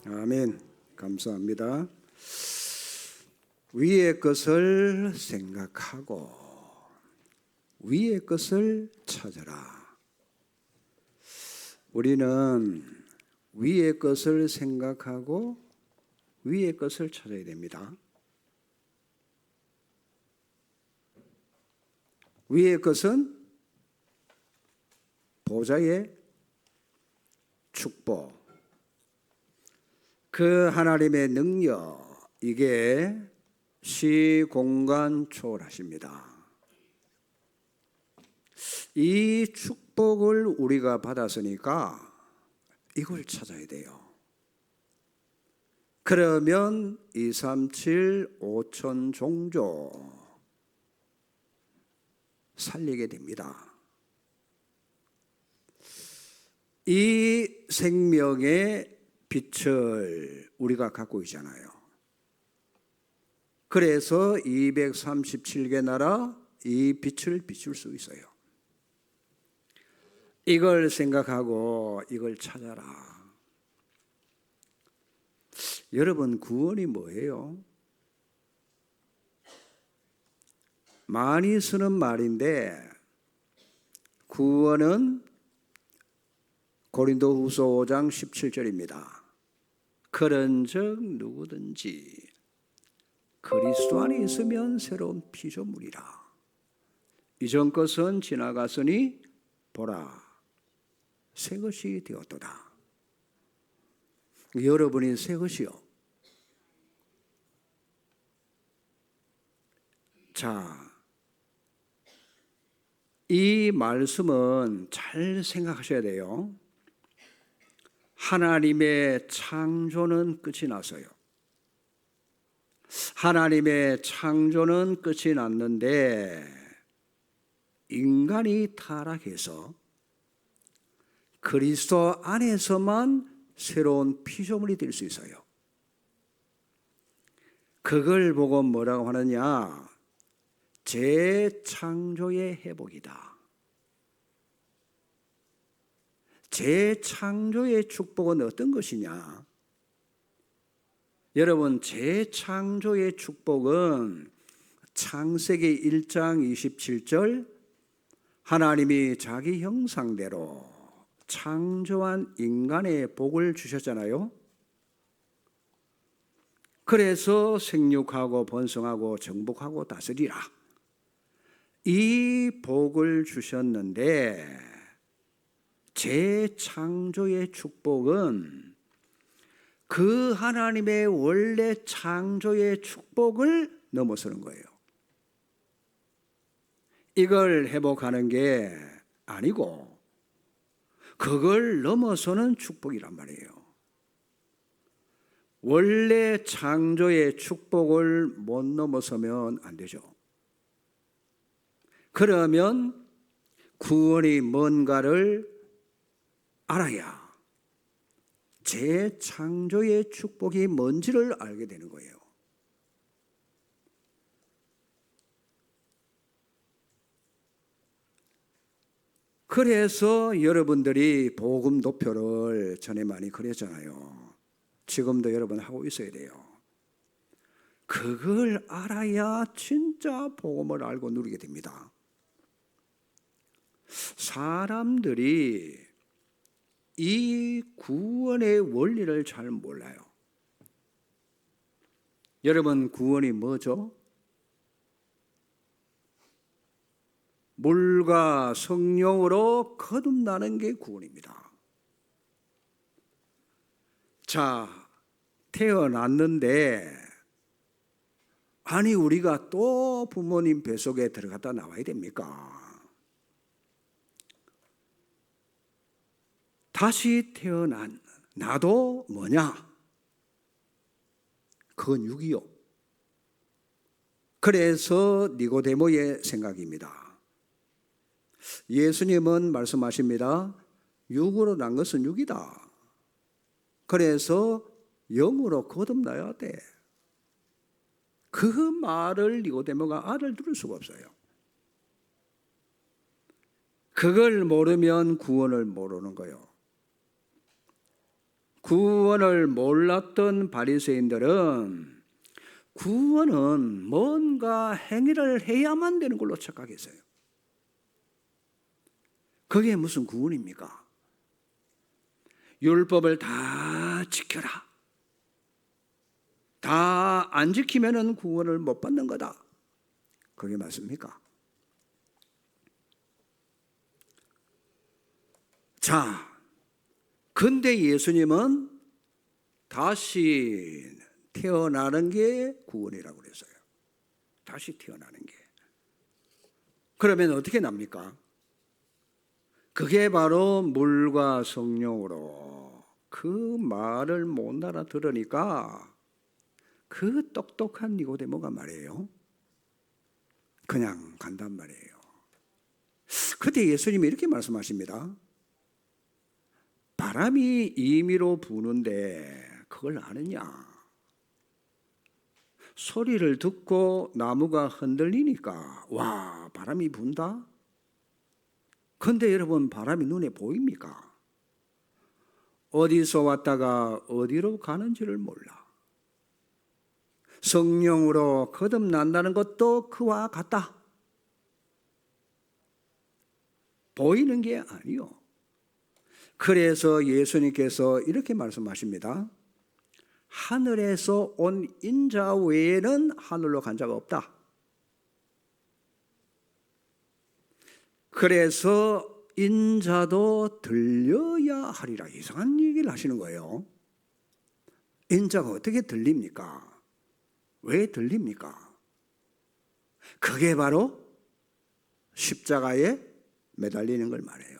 아멘. 감사합니다. 위의 것을 생각하고 위의 것을 찾아라. 우리는 위의 것을 생각하고 위의 것을 찾아야 됩니다. 위의 것은 보좌의 축복, 그 하나님의 능력, 이게 시공간 초월하십니다. 이 축복을 우리가 받았으니까 이걸 찾아야 돼요. 그러면 237 5천 종족 살리게 됩니다. 이 생명의 빛을 우리가 갖고 있잖아요. 그래서 237개 나라 이 빛을 비출 수 있어요. 이걸 생각하고 이걸 찾아라. 여러분, 구원이 뭐예요? 많이 쓰는 말인데, 구원은 고린도후서 5장 17절입니다. 그런즉 누구든지 그리스도 안에 있으면 새로운 피조물이라. 이전 것은 지나갔으니 보라, 새 것이 되었도다. 여러분이 새 것이요. 자, 이 말씀은 잘 생각하셔야 돼요. 하나님의 창조는 끝이 났어요. 하나님의 창조는 끝이 났는데 인간이 타락해서 그리스도 안에서만 새로운 피조물이 될 수 있어요. 그걸 보고 뭐라고 하느냐? 재창조의 회복이다. 재창조의 축복은 어떤 것이냐? 여러분, 재창조의 축복은 창세기 1장 27절 하나님이 자기 형상대로 창조한 인간의 복을 주셨잖아요. 그래서 생육하고 번성하고 정복하고 다스리라. 이 복을 주셨는데 재창조의 축복은 그 하나님의 원래 창조의 축복을 넘어서는 거예요. 이걸 회복하는 게 아니고 그걸 넘어서는 축복이란 말이에요. 원래 창조의 축복을 못 넘어서면 안 되죠. 그러면 구원이 뭔가를 알아야 재창조의 축복이 뭔지를 알게 되는 거예요. 그래서 여러분들이 복음 도표를 전에 많이 그렸잖아요. 지금도 여러분 하고 있어야 돼요. 그걸 알아야 진짜 복음을 알고 누리게 됩니다. 사람들이 이 구원의 원리를 잘 몰라요. 여러분, 구원이 뭐죠? 물과 성령으로 거듭나는 게 구원입니다. 자, 태어났는데 아니 우리가 또 부모님 뱃속에 들어갔다 나와야 됩니까? 다시 태어난 나도 뭐냐? 그건 육이요. 그래서 니고데모의 생각입니다. 예수님은 말씀하십니다. 육으로 난 것은 육이다. 그래서 영으로 거듭나야 돼. 그 말을 니고데모가 알아들을 수가 없어요. 그걸 모르면 구원을 모르는 거예요. 구원을 몰랐던 바리새인들은 구원은 뭔가 행위를 해야만 되는 걸로 착각했어요. 그게 무슨 구원입니까? 율법을 다 지켜라. 다 안 지키면은 구원을 못 받는 거다. 그게 맞습니까? 자, 근데 예수님은 다시 태어나는 게 구원이라고 그랬어요. 다시 태어나는 게. 그러면 어떻게 납니까? 그게 바로 물과 성령으로. 그 말을 못 알아들으니까 그 똑똑한 니고데모가 말이에요. 그냥 간단 말이에요. 그때 예수님이 이렇게 말씀하십니다. 바람이 임의로 부는데 그걸 아느냐? 소리를 듣고 나무가 흔들리니까 와, 바람이 분다? 근데 여러분, 바람이 눈에 보입니까? 어디서 왔다가 어디로 가는지를 몰라. 성령으로 거듭난다는 것도 그와 같다. 보이는 게 아니요. 그래서 예수님께서 이렇게 말씀하십니다. 하늘에서 온 인자 외에는 하늘로 간 자가 없다. 그래서 인자도 들려야 하리라. 이상한 얘기를 하시는 거예요. 인자가 어떻게 들립니까? 왜 들립니까? 그게 바로 십자가에 매달리는 걸 말해요.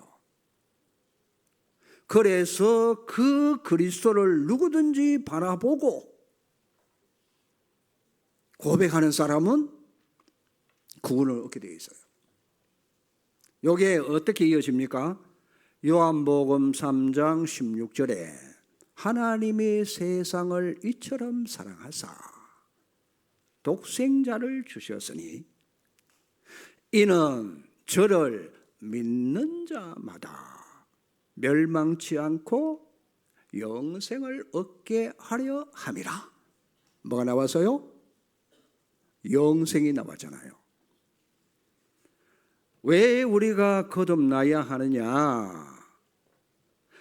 그래서 그 그리스도를 누구든지 바라보고 고백하는 사람은 구원을 얻게 되어 있어요. 이게 어떻게 이어집니까? 요한복음 3장 16절에 하나님이 세상을 이처럼 사랑하사 독생자를 주셨으니 이는 저를 믿는 자마다 멸망치 않고 영생을 얻게 하려 함이라. 뭐가 나와서요? 영생이 나왔잖아요. 왜 우리가 거듭나야 하느냐?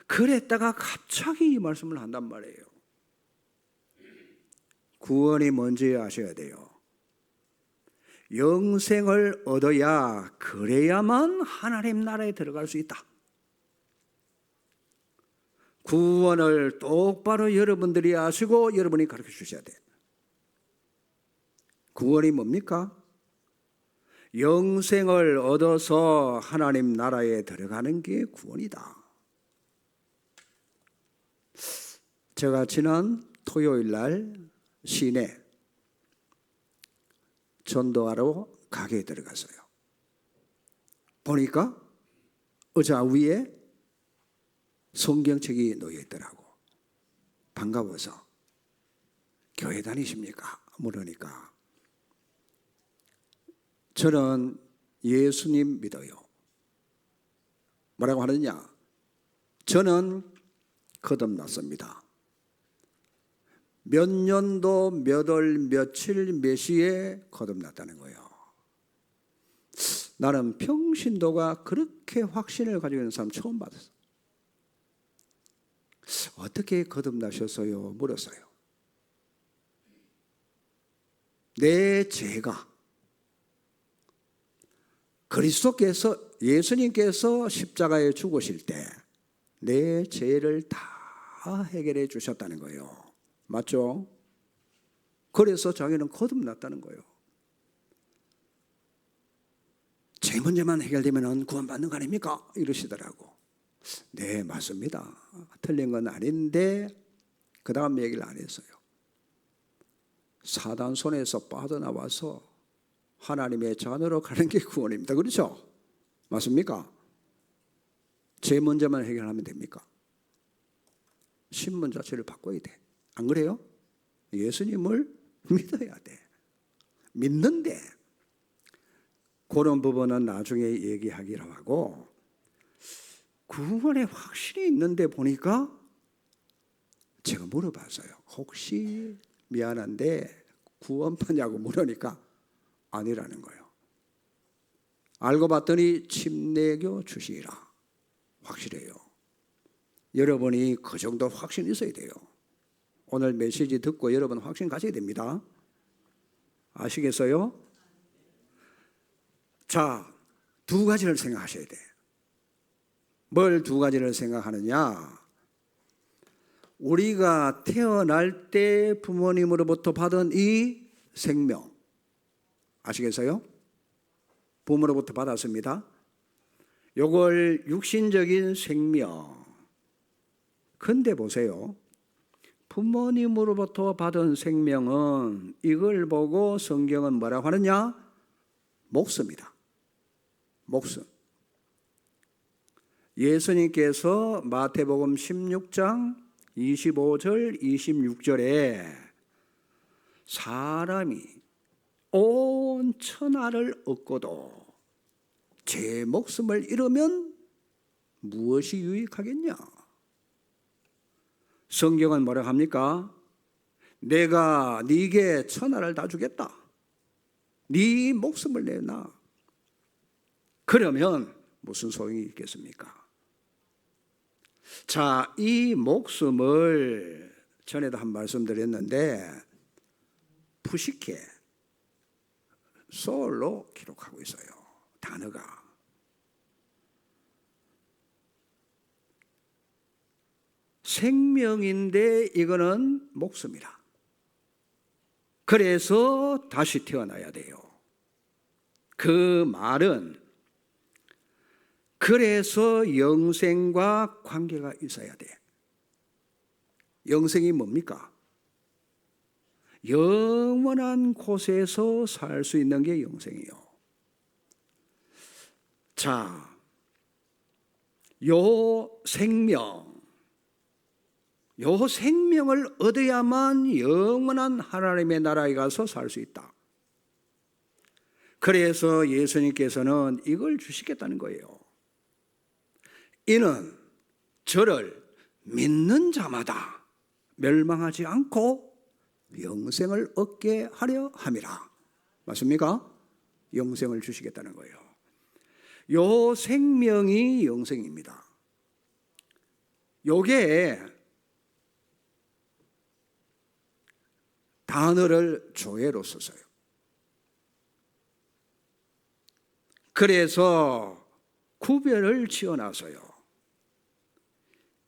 그랬다가 갑자기 이 말씀을 한단 말이에요. 구원이 뭔지 아셔야 돼요. 영생을 얻어야 그래야만 하나님 나라에 들어갈 수 있다. 구원을 똑바로 여러분들이 아시고 여러분이 가르쳐 주셔야 돼요. 구원이 뭡니까? 영생을 얻어서 하나님 나라에 들어가는 게 구원이다. 제가 지난 토요일 날 시내 전도하러 가게에 들어갔어요. 보니까 의자 위에 성경책이 놓여 있더라고. 반가워서 교회 다니십니까? 물으니까 저는 예수님 믿어요. 뭐라고 하느냐? 저는 거듭났습니다. 몇 년도 몇 월 며칠 몇 시에 거듭났다는 거예요. 나는 평신도가 그렇게 확신을 가지고 있는 사람 처음 봤어. 어떻게 거듭나셨어요? 물었어요. 내 죄가 그리스도께서 예수님께서 십자가에 죽으실 때 내 죄를 다 해결해 주셨다는 거예요. 맞죠? 그래서 자기는 거듭났다는 거예요. 죄 문제만 해결되면 구원받는 거 아닙니까? 이러시더라고. 네, 맞습니다. 틀린 건 아닌데 그 다음 얘기를 안 했어요. 사단 손에서 빠져나와서 하나님의 자녀로 가는 게 구원입니다. 그렇죠? 맞습니까? 죄 문제만 해결하면 됩니까? 신분 자체를 바꿔야 돼. 안 그래요? 예수님을 믿어야 돼. 믿는데 그런 부분은 나중에 얘기하기로 하고, 구원에 확신이 있는데 보니까 제가 물어봤어요. 혹시 미안한데 구원받냐고 물으니까 아니라는 거예요. 알고 봤더니 침례교 출신이라 확실해요. 여러분이 그 정도 확신 있어야 돼요. 오늘 메시지 듣고 여러분 확신 가져야 됩니다. 아시겠어요? 자, 두 가지를 생각하셔야 돼. 뭘 두 가지를 생각하느냐? 우리가 태어날 때 부모님으로부터 받은 이 생명, 아시겠어요? 부모로부터 받았습니다. 요걸 육신적인 생명. 근데 보세요. 부모님으로부터 받은 생명은 이걸 보고 성경은 뭐라고 하느냐? 목숨이다. 목숨. 예수님께서 마태복음 16장 25절 26절에 사람이 온 천하를 얻고도 제 목숨을 잃으면 무엇이 유익하겠냐? 성경은 뭐라 합니까? 내가 네게 천하를 다 주겠다. 네 목숨을 내놔. 그러면 무슨 소용이 있겠습니까? 자, 이 목숨을 전에도 한 말씀 드렸는데 푸시케 소울로 기록하고 있어요. 단어가. 생명인데 이거는 목숨이라. 그래서 다시 태어나야 돼요. 그 말은 그래서 영생과 관계가 있어야 돼. 영생이 뭡니까? 영원한 곳에서 살 수 있는 게 영생이에요. 자, 요 생명을 얻어야만 영원한 하나님의 나라에 가서 살 수 있다. 그래서 예수님께서는 이걸 주시겠다는 거예요. 이는 저를 믿는 자마다 멸망하지 않고 영생을 얻게 하려 함이라. 맞습니까? 영생을 주시겠다는 거예요. 요 생명이 영생입니다. 요게 단어를 조회로 썼어요. 그래서 구별을 지어놨어요.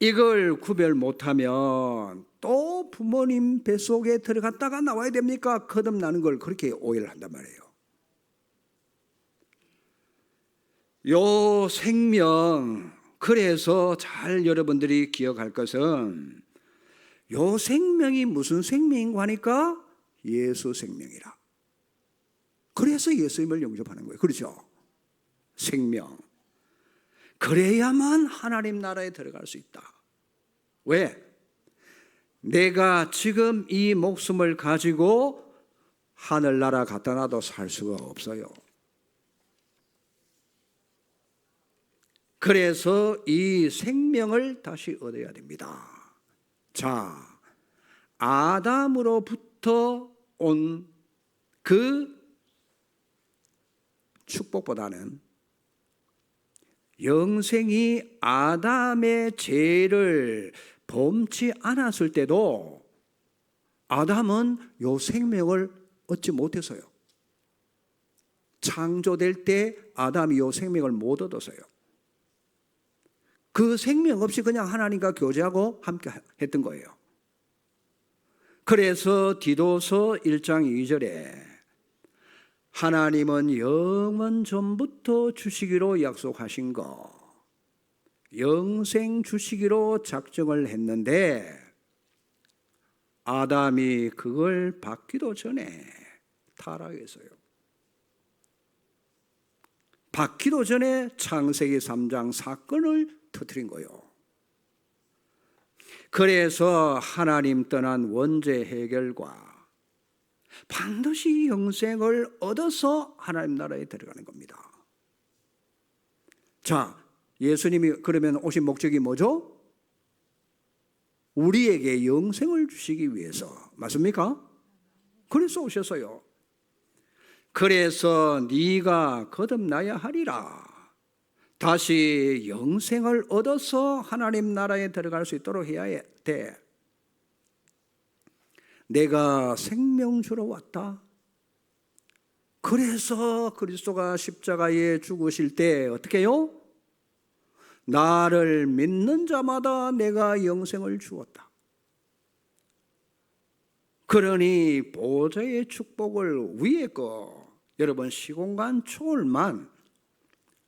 이걸 구별 못하면 또 부모님 뱃속에 들어갔다가 나와야 됩니까? 거듭나는 걸 그렇게 오해를 한단 말이에요. 요 생명, 그래서 잘 여러분들이 기억할 것은 요 생명이 무슨 생명인가 하니까 예수 생명이라. 그래서 예수님을 영접하는 거예요. 그렇죠? 생명. 그래야만 하나님 나라에 들어갈 수 있다. 왜? 내가 지금 이 목숨을 가지고 하늘나라 갖다 놔도 살 수가 없어요. 그래서 이 생명을 다시 얻어야 됩니다. 자, 아담으로부터 온 그 축복보다는 영생이 아담의 죄를 범치 않았을 때도 아담은 요 생명을 얻지 못했어요. 창조될 때 아담이 요 생명을 못 얻었어요. 그 생명 없이 그냥 하나님과 교제하고 함께 했던 거예요. 그래서 디도서 1장 2절에 하나님은 영원 전부터 주시기로 약속하신 거 영생 주시기로 작정을 했는데 아담이 그걸 받기도 전에 타락했어요. 받기도 전에 창세기 3장 사건을 터뜨린 거예요. 그래서 하나님 떠난 원죄 해결과 반드시 영생을 얻어서 하나님 나라에 들어가는 겁니다. 자, 예수님이 그러면 오신 목적이 뭐죠? 우리에게 영생을 주시기 위해서. 맞습니까? 그래서 오셨어요. 그래서 네가 거듭나야 하리라. 다시 영생을 얻어서 하나님 나라에 들어갈 수 있도록 해야 돼. 내가 생명 주러 왔다. 그래서 그리스도가 십자가에 죽으실 때 어떻게 해요? 나를 믿는 자마다 내가 영생을 주었다. 그러니 보좌의 축복을 위에 거, 여러분 시공간 초월만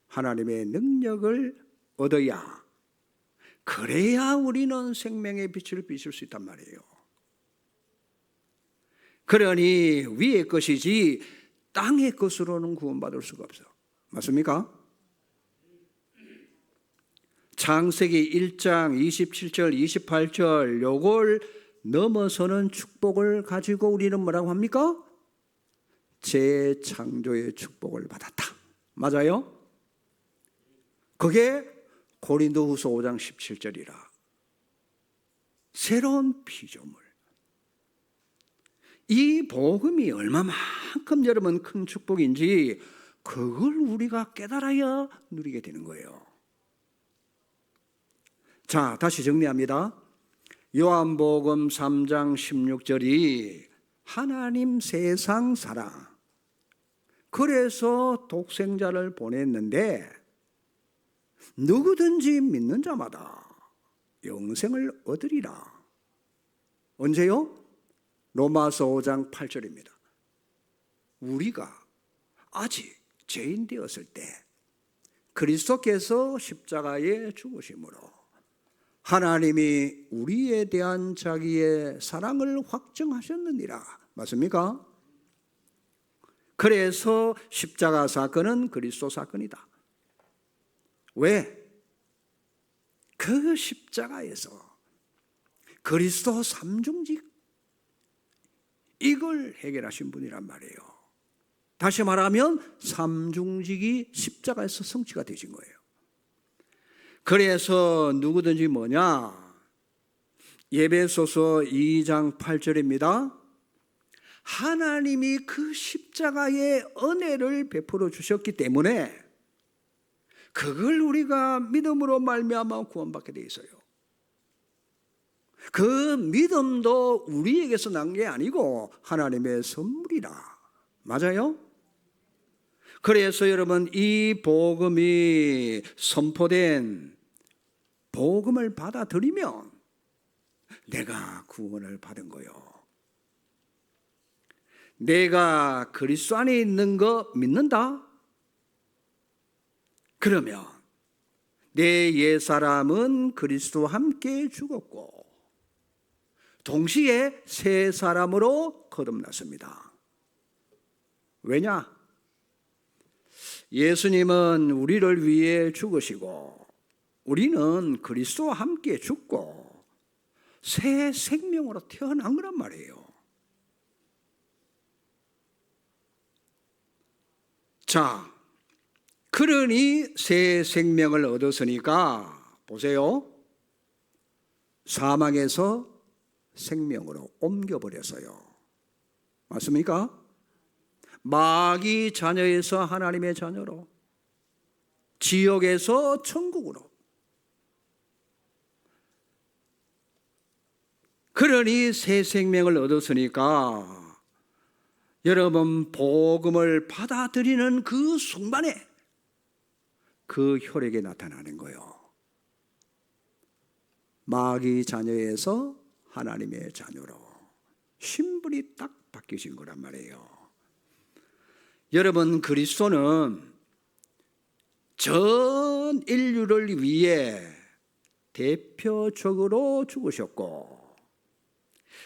하나님의 능력을 얻어야, 그래야 우리는 생명의 빛을 비출 수 있단 말이에요. 그러니 위의 것이지 땅의 것으로는 구원받을 수가 없어. 맞습니까? 창세기 1장 27절 28절 요걸 넘어서는 축복을 가지고 우리는 뭐라고 합니까? 재창조의 축복을 받았다. 맞아요? 그게 고린도후서 5장 17절이라. 새로운 피조물. 이 복음이 얼마만큼 여러분 큰 축복인지 그걸 우리가 깨달아야 누리게 되는 거예요. 자, 다시 정리합니다. 요한복음 3장 16절이 하나님 세상 사랑, 그래서 독생자를 보냈는데 누구든지 믿는 자마다 영생을 얻으리라. 언제요? 로마서 5장 8절입니다. 우리가 아직 죄인 되었을 때 그리스도께서 십자가에 죽으심으로 하나님이 우리에 대한 자기의 사랑을 확증하셨느니라. 맞습니까? 그래서 십자가 사건은 그리스도 사건이다. 왜? 그 십자가에서 그리스도 삼중직 이걸 해결하신 분이란 말이에요. 다시 말하면 삼중직이 십자가에서 성취가 되신 거예요. 그래서 누구든지 뭐냐? 에베소서 2장 8절입니다. 하나님이 그 십자가의 은혜를 베풀어 주셨기 때문에 그걸 우리가 믿음으로 말미암아 구원받게 돼 있어요. 그 믿음도 우리에게서 난 게 아니고 하나님의 선물이라. 맞아요? 그래서 여러분 이 복음이 선포된 복음을 받아들이면 내가 구원을 받은 거요. 내가 그리스도 안에 있는 거 믿는다? 그러면 내 옛사람은 그리스도와 함께 죽었고 동시에 새 사람으로 거듭났습니다. 왜냐? 예수님은 우리를 위해 죽으시고 우리는 그리스도와 함께 죽고 새 생명으로 태어난 거란 말이에요. 자, 그러니 새 생명을 얻었으니까 보세요. 사망에서 생명으로 옮겨버렸어요. 맞습니까? 마귀 자녀에서 하나님의 자녀로, 지옥에서 천국으로. 그러니 새 생명을 얻었으니까 여러분 복음을 받아들이는 그 순간에 그 혈액이 나타나는 거예요. 마귀 자녀에서 하나님의 자녀로 신분이 딱 바뀌신 거란 말이에요. 여러분 그리스도는 전 인류를 위해 대표적으로 죽으셨고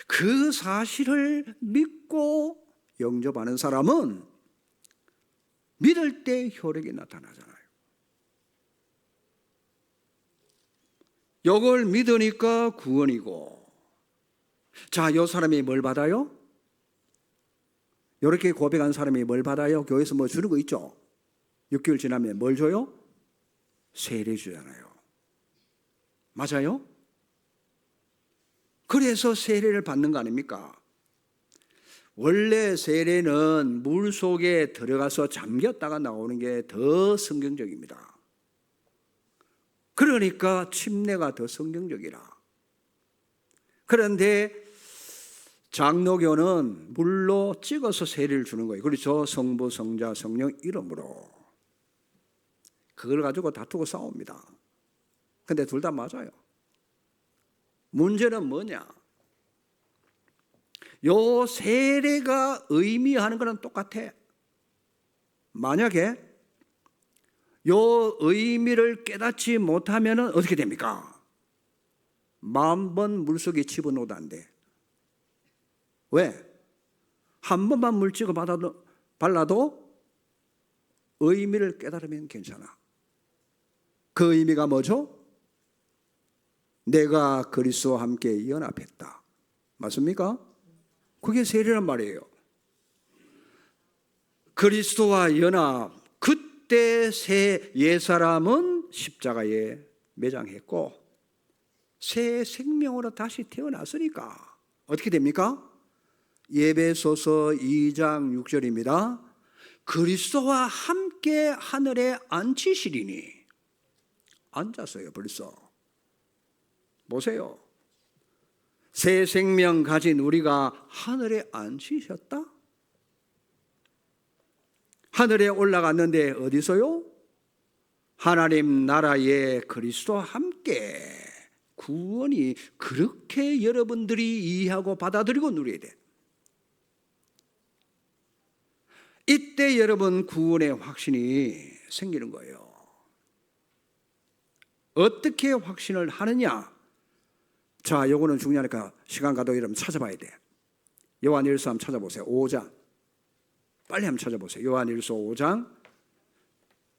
그 사실을 믿고 영접하는 사람은 믿을 때 혈액이 나타나잖아요. 이걸 믿으니까 구원이고. 자, 이 사람이 뭘 받아요? 이렇게 고백한 사람이 뭘 받아요? 교회에서 뭐 주는 거 있죠? 6개월 지나면 뭘 줘요? 세례 주잖아요. 맞아요? 그래서 세례를 받는 거 아닙니까? 원래 세례는 물 속에 들어가서 잠겼다가 나오는 게 더 성경적입니다. 그러니까 침례가 더 성경적이라. 그런데 장로교는 물로 찍어서 세례를 주는 거예요. 그렇죠? 성부, 성자, 성령 이름으로. 그걸 가지고 다투고 싸웁니다. 근데 둘 다 맞아요. 문제는 뭐냐? 요 세례가 의미하는 거는 똑같아. 만약에 요 의미를 깨닫지 못하면 어떻게 됩니까? 10,000번 물속에 집어넣어도 안 돼. 왜? 한 번만 물 찍어 발라도 의미를 깨달으면 괜찮아. 그 의미가 뭐죠? 내가 그리스도와 함께 연합했다. 맞습니까? 그게 세례란 말이에요. 그리스도와 연합. 그때 새 옛사람은 십자가에 매장했고 새 생명으로 다시 태어났으니까 어떻게 됩니까? 에베소서 2장 6절입니다. 그리스도와 함께 하늘에 앉히시리니. 앉았어요 벌써. 보세요. 새 생명 가진 우리가 하늘에 앉히셨다? 하늘에 올라갔는데 어디서요? 하나님 나라에 그리스도와 함께. 구원이 그렇게 여러분들이 이해하고 받아들이고 누려야 돼. 이때 여러분 구원의 확신이 생기는 거예요. 어떻게 확신을 하느냐? 자, 요거는 중요하니까 시간 가도 여러분 찾아봐야 돼. 요한일서 한번 찾아보세요. 5장. 빨리 한번 찾아보세요. 요한일서 5장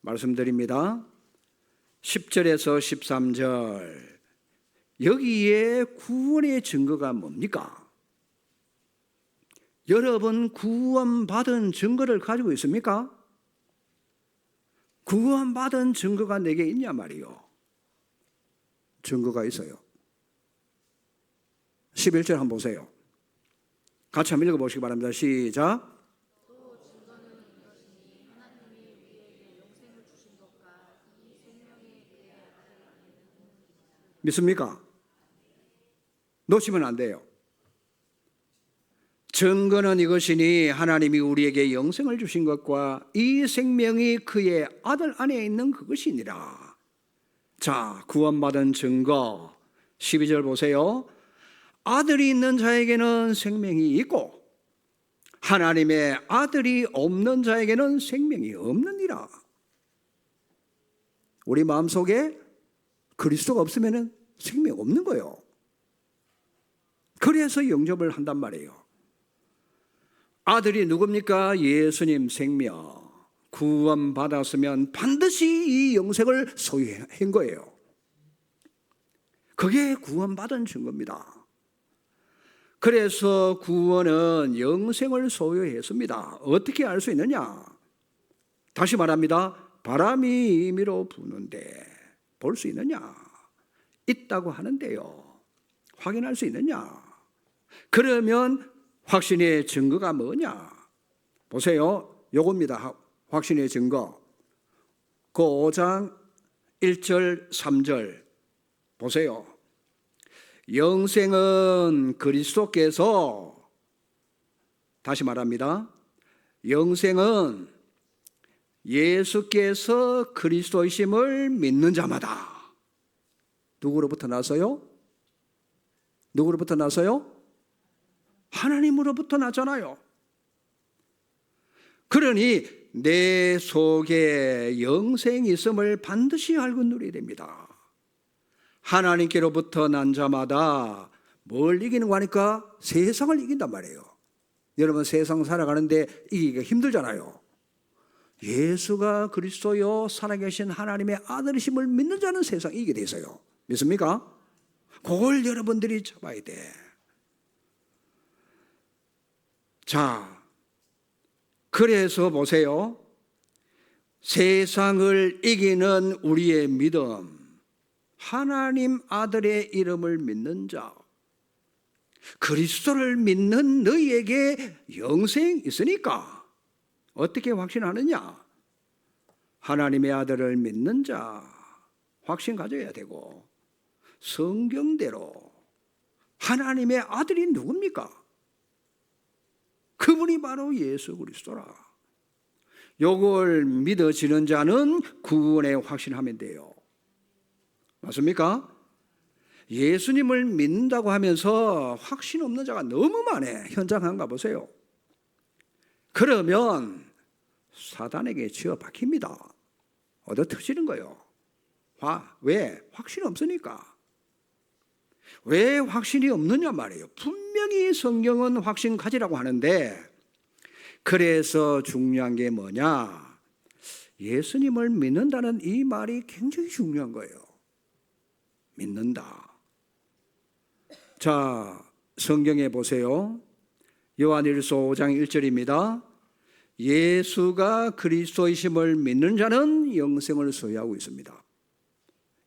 말씀드립니다. 10절에서 13절. 여기에 구원의 증거가 뭡니까? 여러분 구원받은 증거를 가지고 있습니까? 구원받은 증거가 내게 있냐 말이요. 증거가 있어요. 11절 한번 보세요. 같이 한번 읽어보시기 바랍니다. 시작. 믿습니까? 놓치면 안 돼요. 증거는 이것이니 하나님이 우리에게 영생을 주신 것과 이 생명이 그의 아들 안에 있는 그것이니라. 자, 구원받은 증거 12절 보세요. 아들이 있는 자에게는 생명이 있고 하나님의 아들이 없는 자에게는 생명이 없느니라. 우리 마음속에 그리스도가 없으면 생명 없는 거예요. 그래서 영접을 한단 말이에요. 아들이 누굽니까? 예수님 생명. 구원 받았으면 반드시 이 영생을 소유한 거예요. 그게 구원받은 증거입니다. 그래서 구원은 영생을 소유했습니다. 어떻게 알 수 있느냐? 다시 말합니다. 바람이 임의로 부는데 볼 수 있느냐? 있다고 하는데요. 확인할 수 있느냐? 그러면 확신의 증거가 뭐냐? 보세요. 요겁니다. 확신의 증거. 그 5장 1절 3절 보세요. 영생은 그리스도께서, 다시 말합니다. 영생은 예수께서 그리스도이심을 믿는 자마다. 누구로부터 나서요? 누구로부터 나서요? 하나님으로부터 나잖아요. 그러니 내 속에 영생이 있음을 반드시 알고 누려야 됩니다. 하나님께로부터 난 자마다 뭘 이기는 거 하니까 세상을 이긴단 말이에요. 여러분 세상 살아가는데 이기기가 힘들잖아요. 예수가 그리스도요 살아계신 하나님의 아들이심을 믿는 자는 세상 이기게 돼 있어요. 믿습니까? 그걸 여러분들이 잡아야 돼. 자, 그래서 보세요. 세상을 이기는 우리의 믿음, 하나님 아들의 이름을 믿는 자, 그리스도를 믿는 너희에게 영생이 있으니까 어떻게 확신하느냐? 하나님의 아들을 믿는 자 확신 가져야 되고, 성경대로 하나님의 아들이 누굽니까? 그분이 바로 예수 그리스도라. 요걸 믿어지는 자는 구원에 확신하면 돼요. 맞습니까? 예수님을 믿는다고 하면서 확신 없는 자가 너무 많아. 현장 한번 가보세요. 그러면 사단에게 쥐어 박힙니다. 얻어 터지는 거예요. 왜? 확신이 없으니까. 왜 확신이 없느냐 말이에요. 분명히 성경은 확신 가지라고 하는데, 그래서 중요한 게 뭐냐? 예수님을 믿는다는 이 말이 굉장히 중요한 거예요. 믿는다. 자, 성경에 보세요. 요한일서 5장 1절입니다. 예수가 그리스도이심을 믿는 자는 영생을 소유하고 있습니다.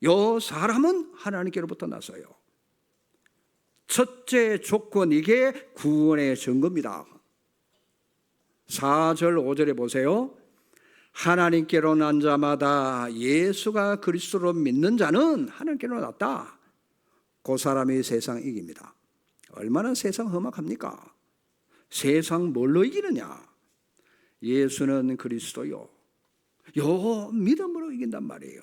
요 사람은 하나님께로부터 나서요. 첫째 조건, 이게 구원의 증거입니다. 4절 5절에 보세요. 하나님께로 난 자마다 예수가 그리스도로 믿는 자는 하나님께로 났다. 그 사람이 세상 이깁니다. 얼마나 세상 험악합니까? 세상 뭘로 이기느냐? 예수는 그리스도요. 요 믿음으로 이긴단 말이에요.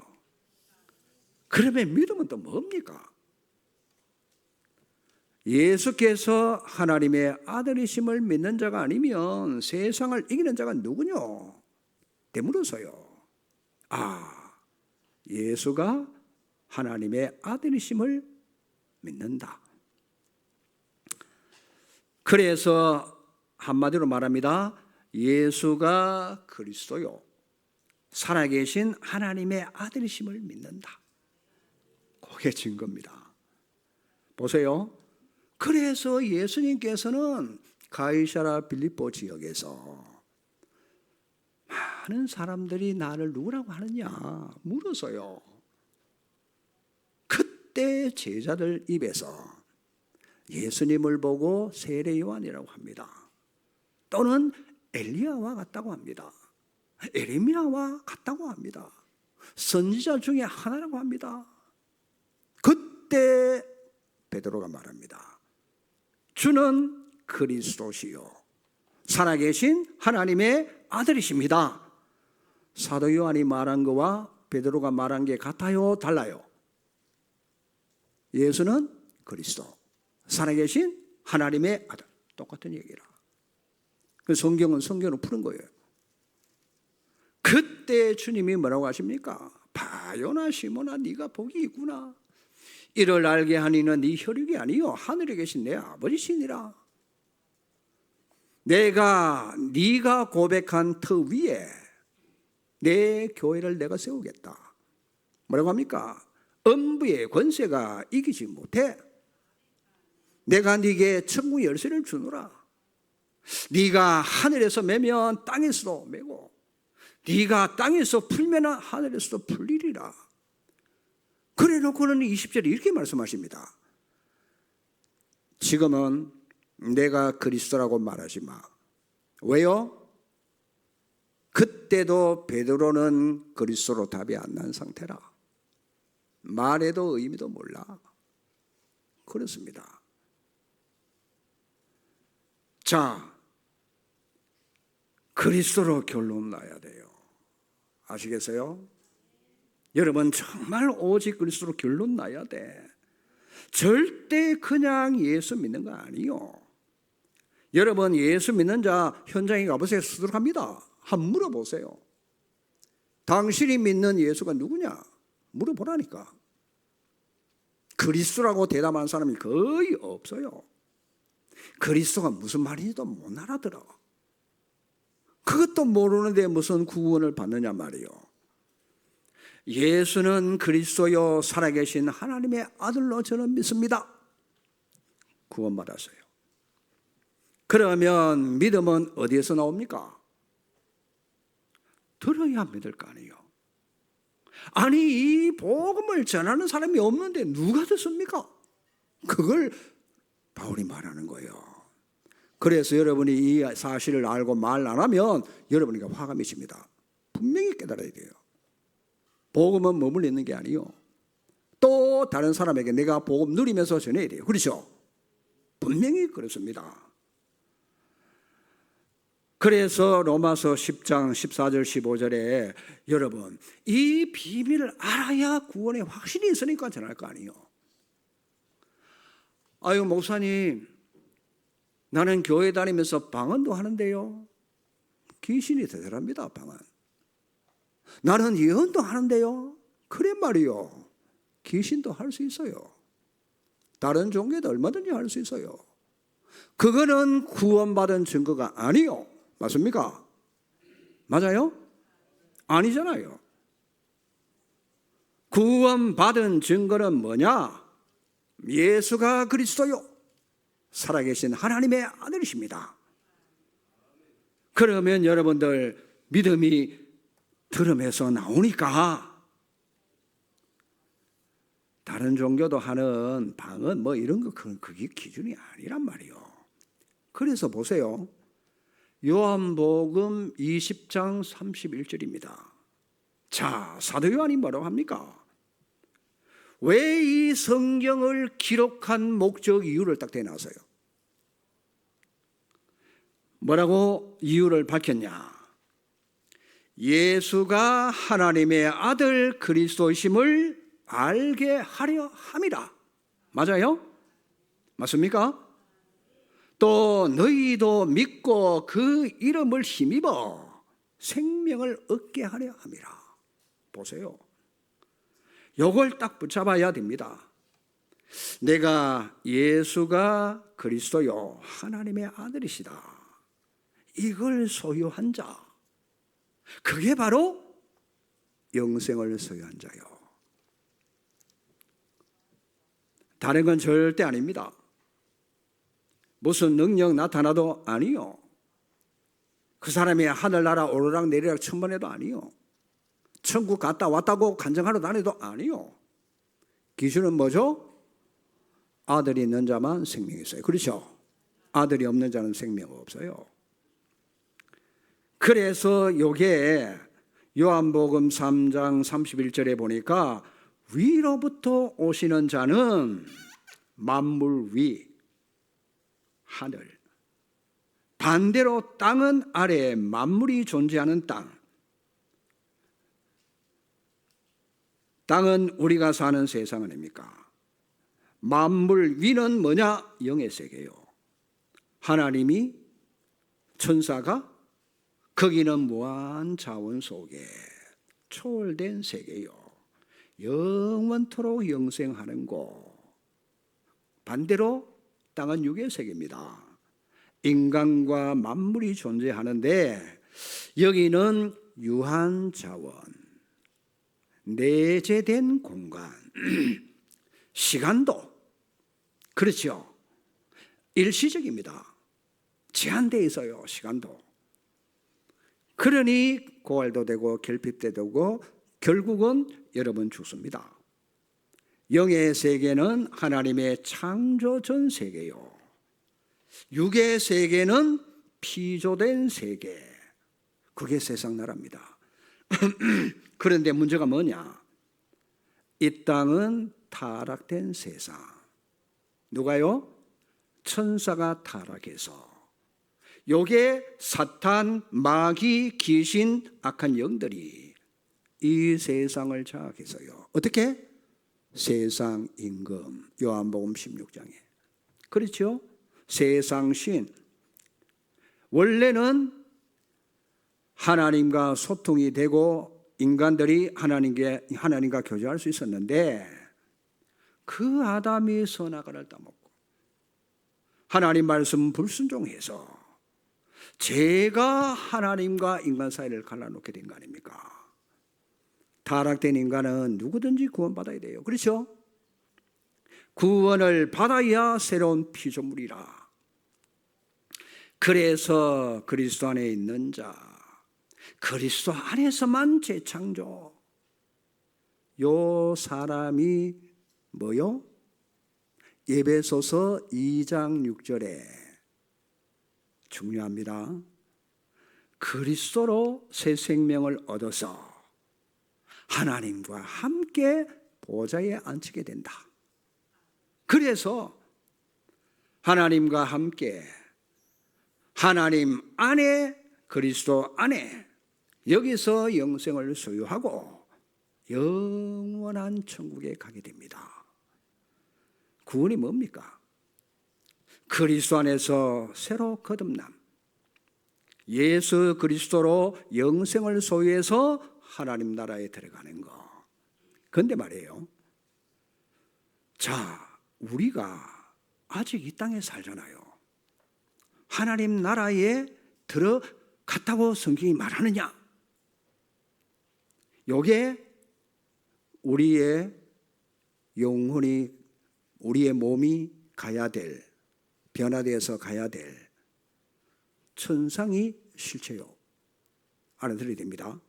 그러면 믿음은 또 뭡니까? 예수께서 하나님의 아들이심을 믿는 자가 아니면 세상을 이기는 자가 누구뇨? 되물어서요. 예수가 하나님의 아들이심을 믿는다. 그래서 한마디로 말합니다. 예수가 그리스도요, 살아계신 하나님의 아들이심을 믿는다. 그게 증거입니다. 보세요. 그래서 예수님께서는 가이사랴 빌립보 지역에서 많은 사람들이 나를 누구라고 하느냐 물어서요. 그때 제자들 입에서 예수님을 보고 세례 요한이라고 합니다. 또는 엘리야와 같다고 합니다. 에레미야와 같다고 합니다. 선지자 중에 하나라고 합니다. 그때 베드로가 말합니다. 주는 그리스도시요, 살아계신 하나님의 아들이십니다. 사도 요한이 말한 거와 베드로가 말한 게 같아요, 달라요? 예수는 그리스도, 살아계신 하나님의 아들, 똑같은 얘기라. 그 성경으로 푸는 거예요. 그때 주님이 뭐라고 하십니까? 바요나 시몬아, 네가 복이 있구나. 이를 알게 하니는 네 혈육이 아니요 하늘에 계신 내 아버지시니라. 네가 고백한 터 위에 내 교회를 내가 세우겠다. 뭐라고 합니까? 음부의 권세가 이기지 못해. 내가 네게 천국 열쇠를 주노라. 네가 하늘에서 매면 땅에서도 매고, 네가 땅에서 풀면 하늘에서도 풀리리라. 그래 놓고는 20절에 이렇게 말씀하십니다. 지금은 내가 그리스도라고 말하지 마. 왜요? 그때도 베드로는 그리스도로 답이 안 난 상태라. 말에도 의미도 몰라. 그렇습니다. 자, 그리스도로 결론 나야 돼요. 아시겠어요? 여러분, 정말 오직 그리스도로 결론 나야 돼. 절대 그냥 예수 믿는 거 아니요. 여러분, 예수 믿는 자 현장에 가보세요. 수두룩합니다. 한번 물어보세요. 당신이 믿는 예수가 누구냐? 물어보라니까. 그리스도라고 대답하는 사람이 거의 없어요. 그리스도가 무슨 말인지도 못 알아들어. 그것도 모르는데 무슨 구원을 받느냐 말이요. 예수는 그리스도요, 살아계신 하나님의 아들로 저는 믿습니다. 구원받았어요. 그러면 믿음은 어디에서 나옵니까? 들어야 믿을 거 아니에요. 아니, 이 복음을 전하는 사람이 없는데 누가 듣습니까? 그걸 바울이 말하는 거예요. 그래서 여러분이 이 사실을 알고 말 안 하면 여러분에게 화가 미칩니다. 분명히 깨달아야 돼요. 복음은 머물러 있는 게 아니요, 또 다른 사람에게 내가 복음 누리면서 전해야 돼요. 그렇죠? 분명히 그렇습니다. 그래서 로마서 10장 14절 15절에 여러분 이 비밀을 알아야 구원에 확신이 있으니까 전할 거 아니에요. 아유 목사님, 나는 교회 다니면서 방언도 하는데요. 귀신이 대단합니다. 방언. 나는 예언도 하는데요. 그래 말이요, 귀신도 할 수 있어요. 다른 종교도 얼마든지 할 수 있어요. 그거는 구원받은 증거가 아니요. 맞습니까? 맞아요? 아니잖아요. 구원받은 증거는 뭐냐? 예수가 그리스도요 살아계신 하나님의 아들이십니다. 그러면 여러분들 믿음이 들음에서 나오니까 다른 종교도 하는 방언 뭐 이런 거 그게 기준이 아니란 말이에요. 그래서 보세요. 요한복음 20장 31절입니다. 자, 사도 요한이 뭐라고 합니까? 왜 이 성경을 기록한 목적 이유를 딱 대놔서요. 뭐라고 이유를 밝혔냐? 예수가 하나님의 아들 그리스도심을 알게 하려 함이라. 맞아요? 맞습니까? 또 너희도 믿고 그 이름을 힘입어 생명을 얻게 하려 함이라. 보세요. 요걸 딱 붙잡아야 됩니다. 내가 예수가 그리스도요 하나님의 아들이시다, 이걸 소유한 자, 그게 바로 영생을 소유한 자요. 다른 건 절대 아닙니다. 무슨 능력 나타나도 아니요, 그 사람이 하늘나라 오르락 내리락 천번해도 아니요, 천국 갔다 왔다고 간증하러 다녀도 아니요. 기준은 뭐죠? 아들이 있는 자만 생명이 있어요. 그렇죠? 아들이 없는 자는 생명 없어요. 그래서 이게 요한복음 3장 31절에 보니까 위로부터 오시는 자는 만물 위, 하늘, 반대로 땅은 아래, 만물이 존재하는 땅. 땅은 우리가 사는 세상 아닙니까? 만물 위는 뭐냐? 영의 세계요. 하나님이, 천사가, 거기는 무한 자원 속에 초월된 세계요. 영원토록 영생하는 곳. 반대로 땅은 육의 세계입니다. 인간과 만물이 존재하는데 여기는 유한 자원, 내재된 공간, 시간도 그렇죠. 일시적입니다. 제한되어 있어요. 시간도. 그러니 고갈도 되고 결핍도 되고 결국은 여러분 죽습니다. 영의 세계는 하나님의 창조 전 세계요, 육의 세계는 피조된 세계, 그게 세상 나라입니다. 그런데 문제가 뭐냐? 이 땅은 타락된 세상. 누가요? 천사가 타락해서 요게 사탄, 마귀, 귀신, 악한 영들이 이 세상을 장악해서요. 어떻게? 세상 임금, 요한복음 16장에. 그렇죠? 세상 신. 원래는 하나님과 소통이 되고 인간들이 하나님과 교제할 수 있었는데 그 아담이 선악과를 따먹고 하나님 말씀 불순종해서 죄가 하나님과 인간 사이를 갈라놓게 된 거 아닙니까? 타락된 인간은 누구든지 구원받아야 돼요. 그렇죠? 구원을 받아야 새로운 피조물이라. 그래서 그리스도 안에 있는 자, 그리스도 안에서만 재창조. 요 사람이 뭐요? 에베소서 2장 6절에 중요합니다. 그리스도로 새 생명을 얻어서 하나님과 함께 보좌에 앉히게 된다. 그래서 하나님과 함께 하나님 안에 그리스도 안에 여기서 영생을 소유하고 영원한 천국에 가게 됩니다. 구원이 뭡니까? 그리스도 안에서 새로 거듭남, 예수 그리스도로 영생을 소유해서 하나님 나라에 들어가는 거. 그런데 말이에요, 자, 우리가 아직 이 땅에 살잖아요. 하나님 나라에 들어갔다고 성경이 말하느냐? 요게 우리의 영혼이, 우리의 몸이 가야 될, 변화되어서 가야 될 천상이 실체요. 알아들어야 됩니다.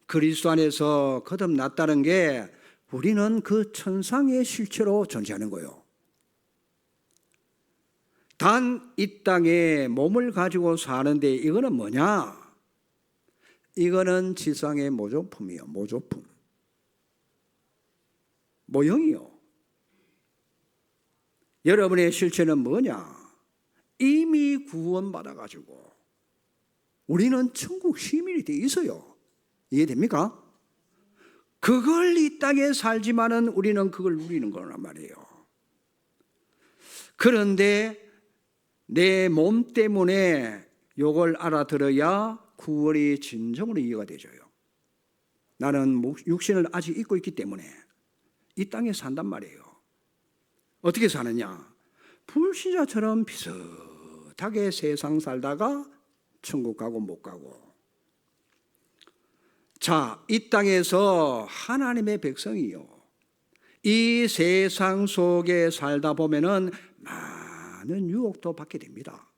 그리스도 안에서 거듭났다는 게 우리는 그 천상의 실체로 존재하는 거예요. 단 이 땅에 몸을 가지고 사는데 이거는 뭐냐? 이거는 지상의 모조품이요. 모조품. 모형이요. 여러분의 실체는 뭐냐? 이미 구원받아가지고 우리는 천국 시민이 돼 있어요. 이해됩니까? 그걸 이 땅에 살지만은 우리는 그걸 누리는 거란 말이에요. 그런데 내 몸 때문에 이걸 알아들어야 구원이 진정으로 이해가 되져요. 나는 육신을 아직 입고 있기 때문에 이 땅에 산단 말이에요. 어떻게 사느냐? 불신자처럼 비슷하게 세상 살다가 천국 가고 못 가고. 자, 이 땅에서 하나님의 백성이요, 이 세상 속에 살다 보면은 많은 유혹도 받게 됩니다.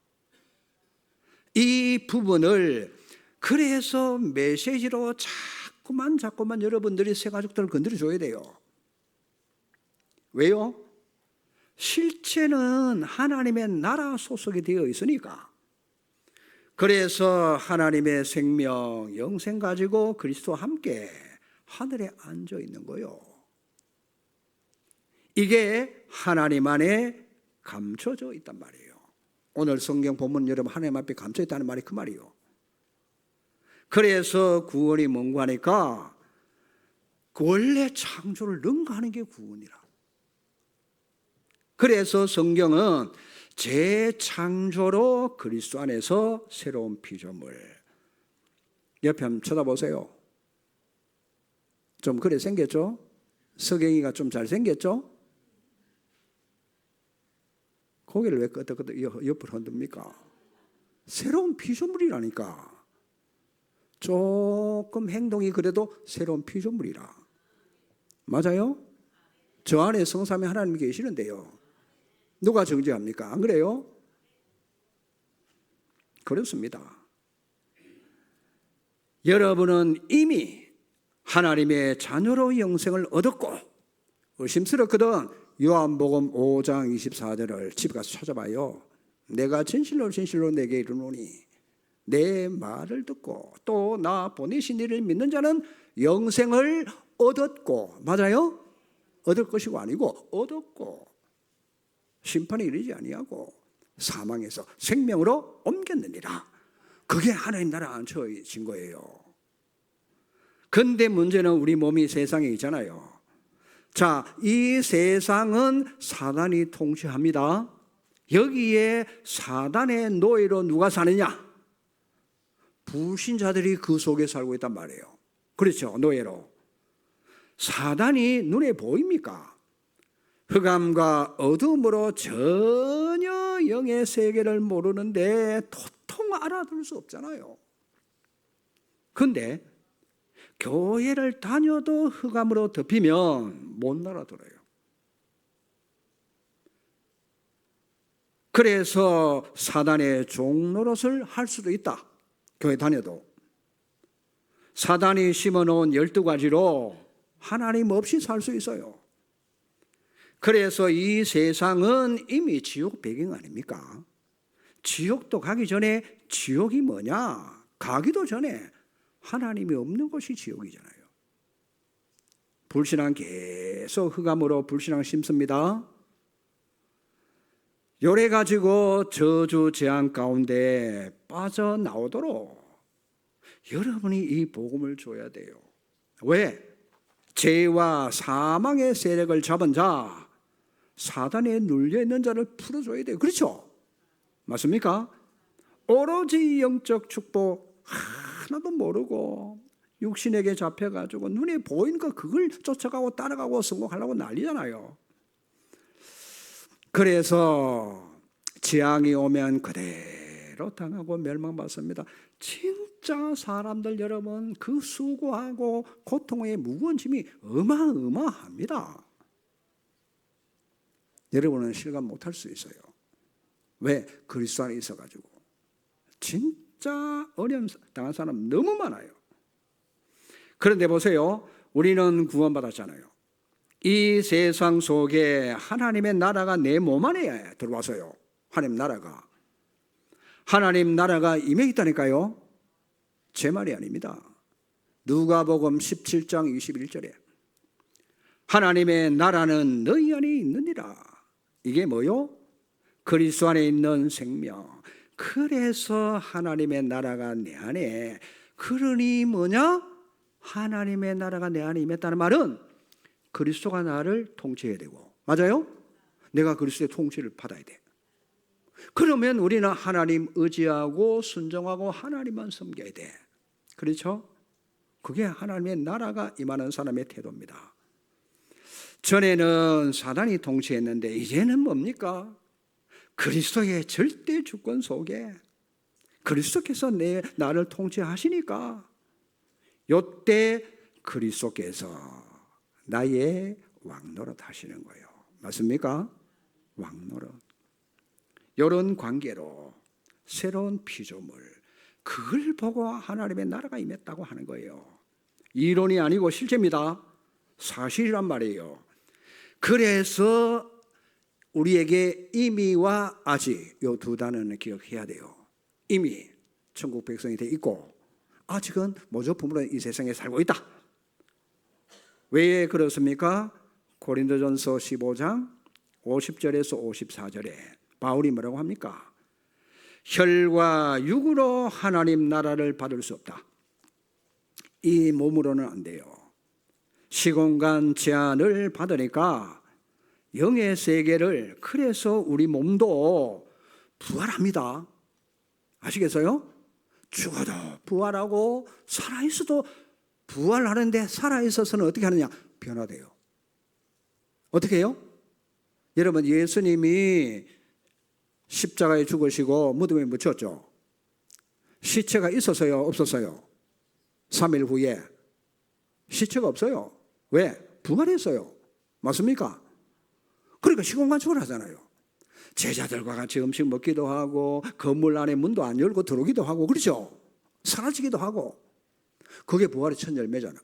이 부분을 그래서 메시지로 자꾸만 여러분들이 새 가족들을 건드려줘야 돼요. 왜요? 실체는 하나님의 나라 소속이 되어 있으니까. 그래서 하나님의 생명, 영생 가지고 그리스도와 함께 하늘에 앉아 있는 거예요. 이게 하나님 안에 감춰져 있단 말이에요. 오늘 성경 본문 여러분 하나님 앞에 감춰 있다는 말이 그 말이에요. 그래서 구원이 뭔가 하니까 원래 창조를 능가하는 게 구원이라. 그래서 성경은 재창조로 그리스도 안에서 새로운 피조물. 옆에 한번 쳐다보세요. 좀 그래 생겼죠? 석영이가 좀 잘생겼죠? 고개를 왜 끄덕끄덕 옆으로 흔듭니까? 새로운 피조물이라니까. 조금 행동이 그래도 새로운 피조물이라. 맞아요? 저 안에 성삼위 하나님이 계시는데요. 누가 정죄합니까? 안 그래요? 그렇습니다. 여러분은 이미 하나님의 자녀로 영생을 얻었고, 의심스럽거든 요한복음 5장 24절을 집에 가서 찾아봐요. 내가 진실로 내게 이르노니 내 말을 듣고 또 나 보내신 이를 믿는 자는 영생을 얻었고, 맞아요? 얻을 것이고 아니고 얻었고, 심판에 이르지 아니하고 사망에서 생명으로 옮겼느니라. 그게 하나님 나라에 앉혀진 거예요. 근데 문제는 우리 몸이 세상에 있잖아요. 자, 이 세상은 사단이 통치합니다. 여기에 사단의 노예로 누가 사느냐? 불신자들이 그 속에 살고 있단 말이에요. 그렇죠, 노예로. 사단이 눈에 보입니까? 흑암과 어둠으로 전혀 영의 세계를 모르는데 도통 알아둘 수 없잖아요. 그런데 교회를 다녀도 흑암으로 덮이면 못 알아들어요. 그래서 사단의 종노릇을 할 수도 있다. 교회 다녀도. 사단이 심어놓은 12가지로 하나님 없이 살 수 있어요. 그래서 이 세상은 이미 지옥 배경 아닙니까? 지옥도 가기 전에 지옥이 뭐냐? 가기도 전에 하나님이 없는 곳이 지옥이잖아요. 불신앙 계속 흑암으로 불신앙 심습니다. 요래 가지고 저주 재앙 가운데 빠져나오도록 여러분이 이 복음을 줘야 돼요. 왜? 죄와 사망의 세력을 잡은 자, 사단에 눌려있는 자를 풀어줘야 돼요. 그렇죠? 맞습니까? 오로지 영적 축복 하나도 모르고 육신에게 잡혀가지고 눈에 보이는 거 그걸 쫓아가고 따라가고 성공하려고 난리잖아요. 그래서 재앙이 오면 그대로 당하고 멸망받습니다. 진짜 사람들 여러분 그 수고하고 고통의 무거운 짐이 어마어마합니다. 여러분은 실감 못할 수 있어요. 왜? 그리스도 안에 있어가지고. 진짜 어려움 당한 사람 너무 많아요. 그런데 보세요. 우리는 구원받았잖아요. 이 세상 속에 하나님의 나라가 내 몸 안에 들어와서요. 하나님 나라가. 하나님 나라가 임해 있다니까요. 제 말이 아닙니다. 누가복음 17장 21절에 하나님의 나라는 너희 안에 있느니라. 이게 뭐요? 그리스도 안에 있는 생명. 그래서 하나님의 나라가 내 안에. 그러니 뭐냐? 하나님의 나라가 내 안에 임했다는 말은 그리스도가 나를 통치해야 되고, 맞아요? 내가 그리스도의 통치를 받아야 돼. 그러면 우리는 하나님 의지하고 순종하고 하나님만 섬겨야 돼. 그렇죠? 그게 하나님의 나라가 임하는 사람의 태도입니다. 전에는 사단이 통치했는데 이제는 뭡니까? 그리스도의 절대 주권 속에 그리스도께서 나를 통치하시니까 요때 그리스도께서 나의 왕노릇 하시는 거예요. 맞습니까? 왕노릇. 이런 관계로 새로운 피조물, 그걸 보고 하나님의 나라가 임했다고 하는 거예요. 이론이 아니고 실제입니다. 사실이란 말이에요. 그래서 우리에게 이미와 아직 이 두 단어는 기억해야 돼요. 이미 천국 백성이 돼 있고 아직은 모조품으로 이 세상에 살고 있다. 왜 그렇습니까? 고린도전서 15장 50절에서 54절에 바울이 뭐라고 합니까? 혈과 육으로 하나님 나라를 받을 수 없다. 이 몸으로는 안 돼요. 시공간 제한을 받으니까 영의 세계를, 그래서 우리 몸도 부활합니다. 아시겠어요? 죽어도 부활하고 살아있어도 부활하는데 살아있어서는 어떻게 하느냐? 변화돼요. 어떻게 해요? 여러분, 예수님이 십자가에 죽으시고 무덤에 묻혔죠. 시체가 있었어요? 없었어요? 3일 후에 시체가 없어요. 왜? 부활했어요. 맞습니까? 그러니까 시공간축을 하잖아요. 제자들과 같이 음식 먹기도 하고 건물 안에 문도 안 열고 들어오기도 하고, 그렇죠? 사라지기도 하고. 그게 부활의 첫 열매잖아.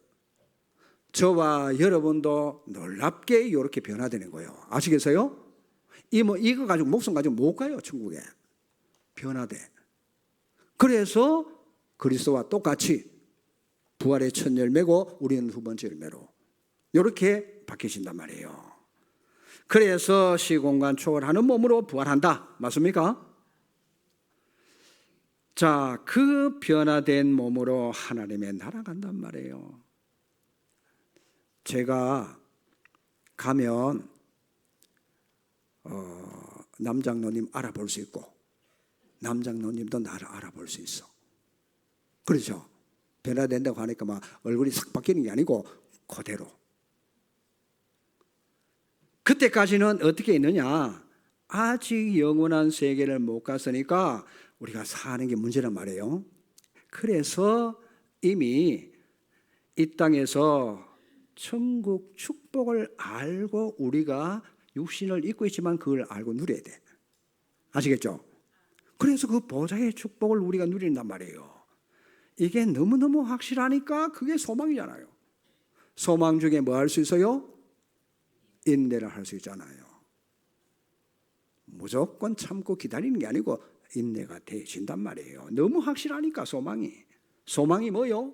저와 여러분도 놀랍게 이렇게 변화되는 거예요. 아시겠어요? 이거 가지고 목숨 가지고 못 가요. 천국에. 변화돼. 그래서 그리스도와 똑같이 부활의 첫 열매고 우리는 두 번째 열매로 이렇게 바뀌신단 말이에요. 그래서 시공간 초월하는 몸으로 부활한다. 맞습니까? 자, 그 변화된 몸으로 하나님의 나라 간단 말이에요. 제가 가면 남장로님 알아볼 수 있고 남장로님도 나를 알아볼 수 있어. 그렇죠? 변화된다고 하니까 막 얼굴이 싹 바뀌는 게 아니고 그대로. 그때까지는 어떻게 있느냐? 아직 영원한 세계를 못 갔으니까 우리가 사는 게 문제란 말이에요. 그래서 이미 이 땅에서 천국 축복을 알고 우리가 육신을 입고 있지만 그걸 알고 누려야 돼. 아시겠죠? 그래서 그 보좌의 축복을 우리가 누린단 말이에요. 이게 너무너무 확실하니까 그게 소망이잖아요. 소망 중에 뭐 할 수 있어요? 인내를 할 수 있잖아요. 무조건 참고 기다리는 게 아니고 인내가 되신단 말이에요. 너무 확실하니까 소망이 뭐요?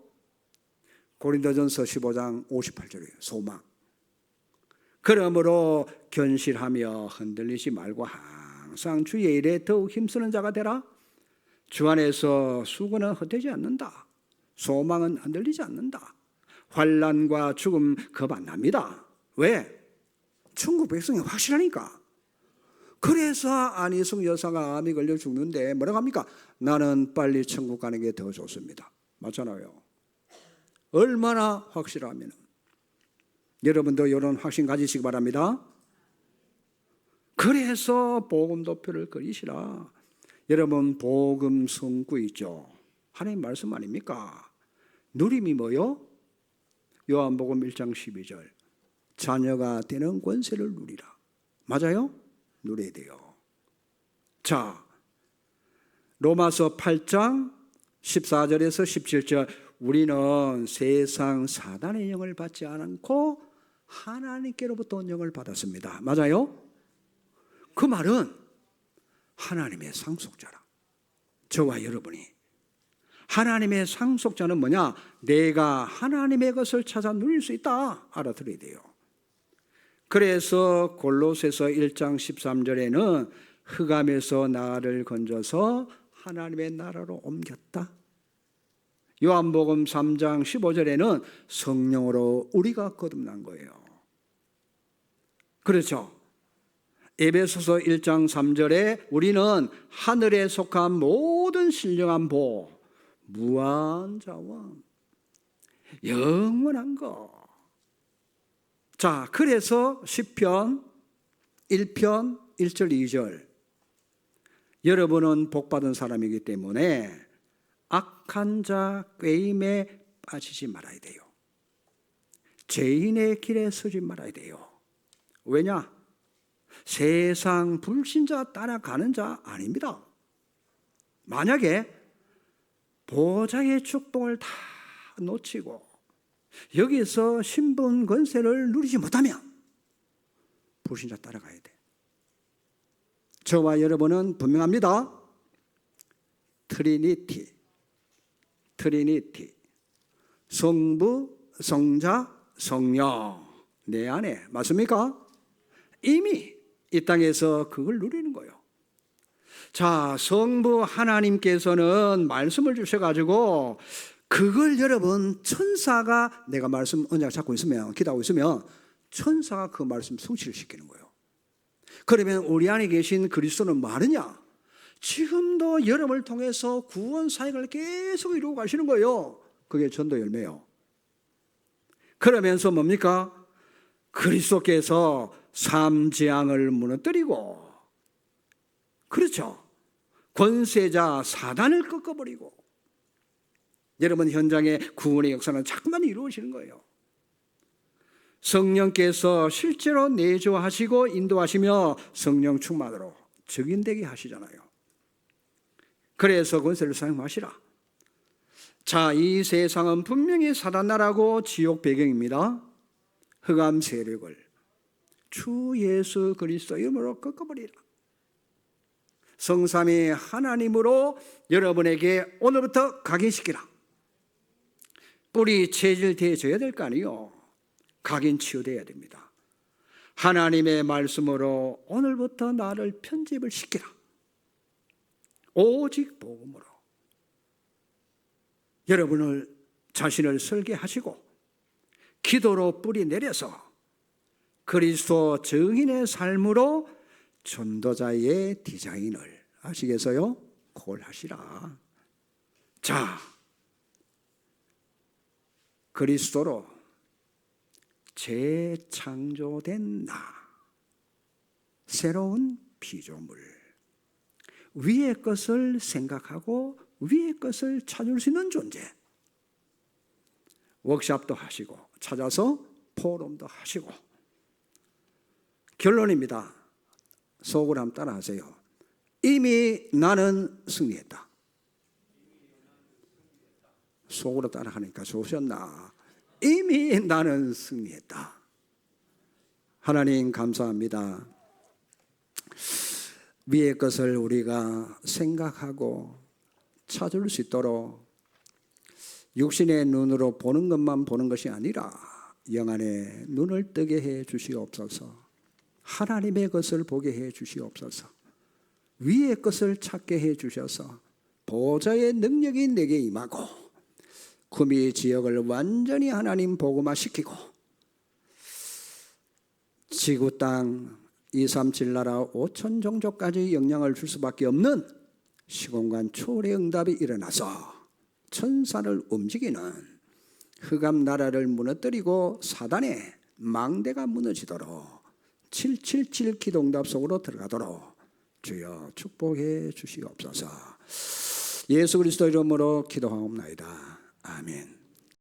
고린도전서 15장 58절이에요. 소망. 그러므로 견실하며 흔들리지 말고 항상 주의 일에 더욱 힘쓰는 자가 되라. 주 안에서 수고는 헛되지 않는다. 소망은 흔들리지 않는다. 환난과 죽음 겁 안 납니다. 왜? 천국 백성이 확실하니까. 그래서 안희숙 여사가 암이 걸려 죽는데 뭐라고 합니까? 나는 빨리 천국 가는 게 더 좋습니다. 맞잖아요. 얼마나 확실하면. 여러분도 이런 확신 가지시기 바랍니다. 그래서 복음 도표를 그리시라. 여러분 복음 성구 있죠. 하나님 말씀 아닙니까? 누림이 뭐요? 요한복음 1장 12절. 자녀가 되는 권세를 누리라. 맞아요? 누려야 돼요. 자, 로마서 8장 14절에서 17절. 우리는 세상 사단의 영을 받지 않고 하나님께로부터 온 영을 받았습니다. 맞아요? 그 말은 하나님의 상속자라. 저와 여러분이. 하나님의 상속자는 뭐냐? 내가 하나님의 것을 찾아 누릴 수 있다. 알아들어야 돼요. 그래서 골로새서 1장 13절에는 흑암에서 나를 건져서 하나님의 나라로 옮겼다. 요한복음 3장 15절에는 성령으로 우리가 거듭난 거예요. 그렇죠? 에베소서 1장 3절에 우리는 하늘에 속한 모든 신령한 복, 무한 자원, 영원한 것. 자, 그래서 시편 1편 1절 2절. 여러분은 복받은 사람이기 때문에 악한 자 꾀임에 빠지지 말아야 돼요. 죄인의 길에 서지 말아야 돼요. 왜냐? 세상 불신자 따라가는 자 아닙니다. 만약에 보좌의 축복을 다 놓치고 여기서 신분 권세를 누리지 못하면 불신자 따라가야 돼. 저와 여러분은 분명합니다. 트리니티. 성부, 성자, 성령 내 안에 맞습니까? 이미 이 땅에서 그걸 누리는 거예요. 자, 성부 하나님께서는 말씀을 주셔가지고 그걸 여러분 천사가 내가 말씀 언약 잡고 있으면 기도하고 있으면 천사가 그 말씀 성취를 시키는 거예요. 그러면 우리 안에 계신 그리스도는 뭐 하느냐? 지금도 여러분을 통해서 구원 사역을 계속 이루고 가시는 거예요. 그게 전도 열매요. 그러면서 뭡니까? 그리스도께서 삼재앙을 무너뜨리고, 그렇죠, 권세자 사단을 꺾어버리고 여러분 현장에 구원의 역사는 자꾸만 이루어지는 거예요. 성령께서 실제로 내주하시고 인도하시며 성령 충만으로 적인되게 하시잖아요. 그래서 권세를 사용하시라. 자, 이 세상은 분명히 사단 나라고 지옥 배경입니다. 흑암 세력을 주 예수 그리스도 이름으로 꺾어버리라. 성삼위 하나님으로 여러분에게 오늘부터 각인시키라. 뿌리 체질되어져야 될 거 아니에요. 각인 치유되어야 됩니다. 하나님의 말씀으로 오늘부터 나를 편집을 시키라. 오직 복음으로 여러분을 자신을 설계하시고 기도로 뿌리 내려서 그리스도 증인의 삶으로 전도자의 디자인을 아시겠어요? 그걸 하시라. 자, 그리스도로 재창조된 나, 새로운 피조물, 위의 것을 생각하고 위의 것을 찾을 수 있는 존재. 워크숍도 하시고 찾아서 포럼도 하시고. 결론입니다. 속으로 한번 따라 하세요. 이미 나는 승리했다. 속으로 따라 하니까 좋으셨나? 이미 나는 승리했다. 하나님 감사합니다. 위의 것을 우리가 생각하고 찾을 수 있도록 육신의 눈으로 보는 것만 보는 것이 아니라 영안의 눈을 뜨게 해 주시옵소서. 하나님의 것을 보게 해 주시옵소서. 위의 것을 찾게 해 주셔서 보좌의 능력이 내게 임하고 구미 지역을 완전히 하나님 복음화 시키고 지구 땅 237 나라 5천 종족까지 영향을 줄 수밖에 없는 시공간 초월의 응답이 일어나서 천사를 움직이는 흑암 나라를 무너뜨리고 사단의 망대가 무너지도록 777 기도응답 속으로 들어가도록 주여 축복해 주시옵소서. 예수 그리스도 이름으로 기도하옵나이다. 아멘.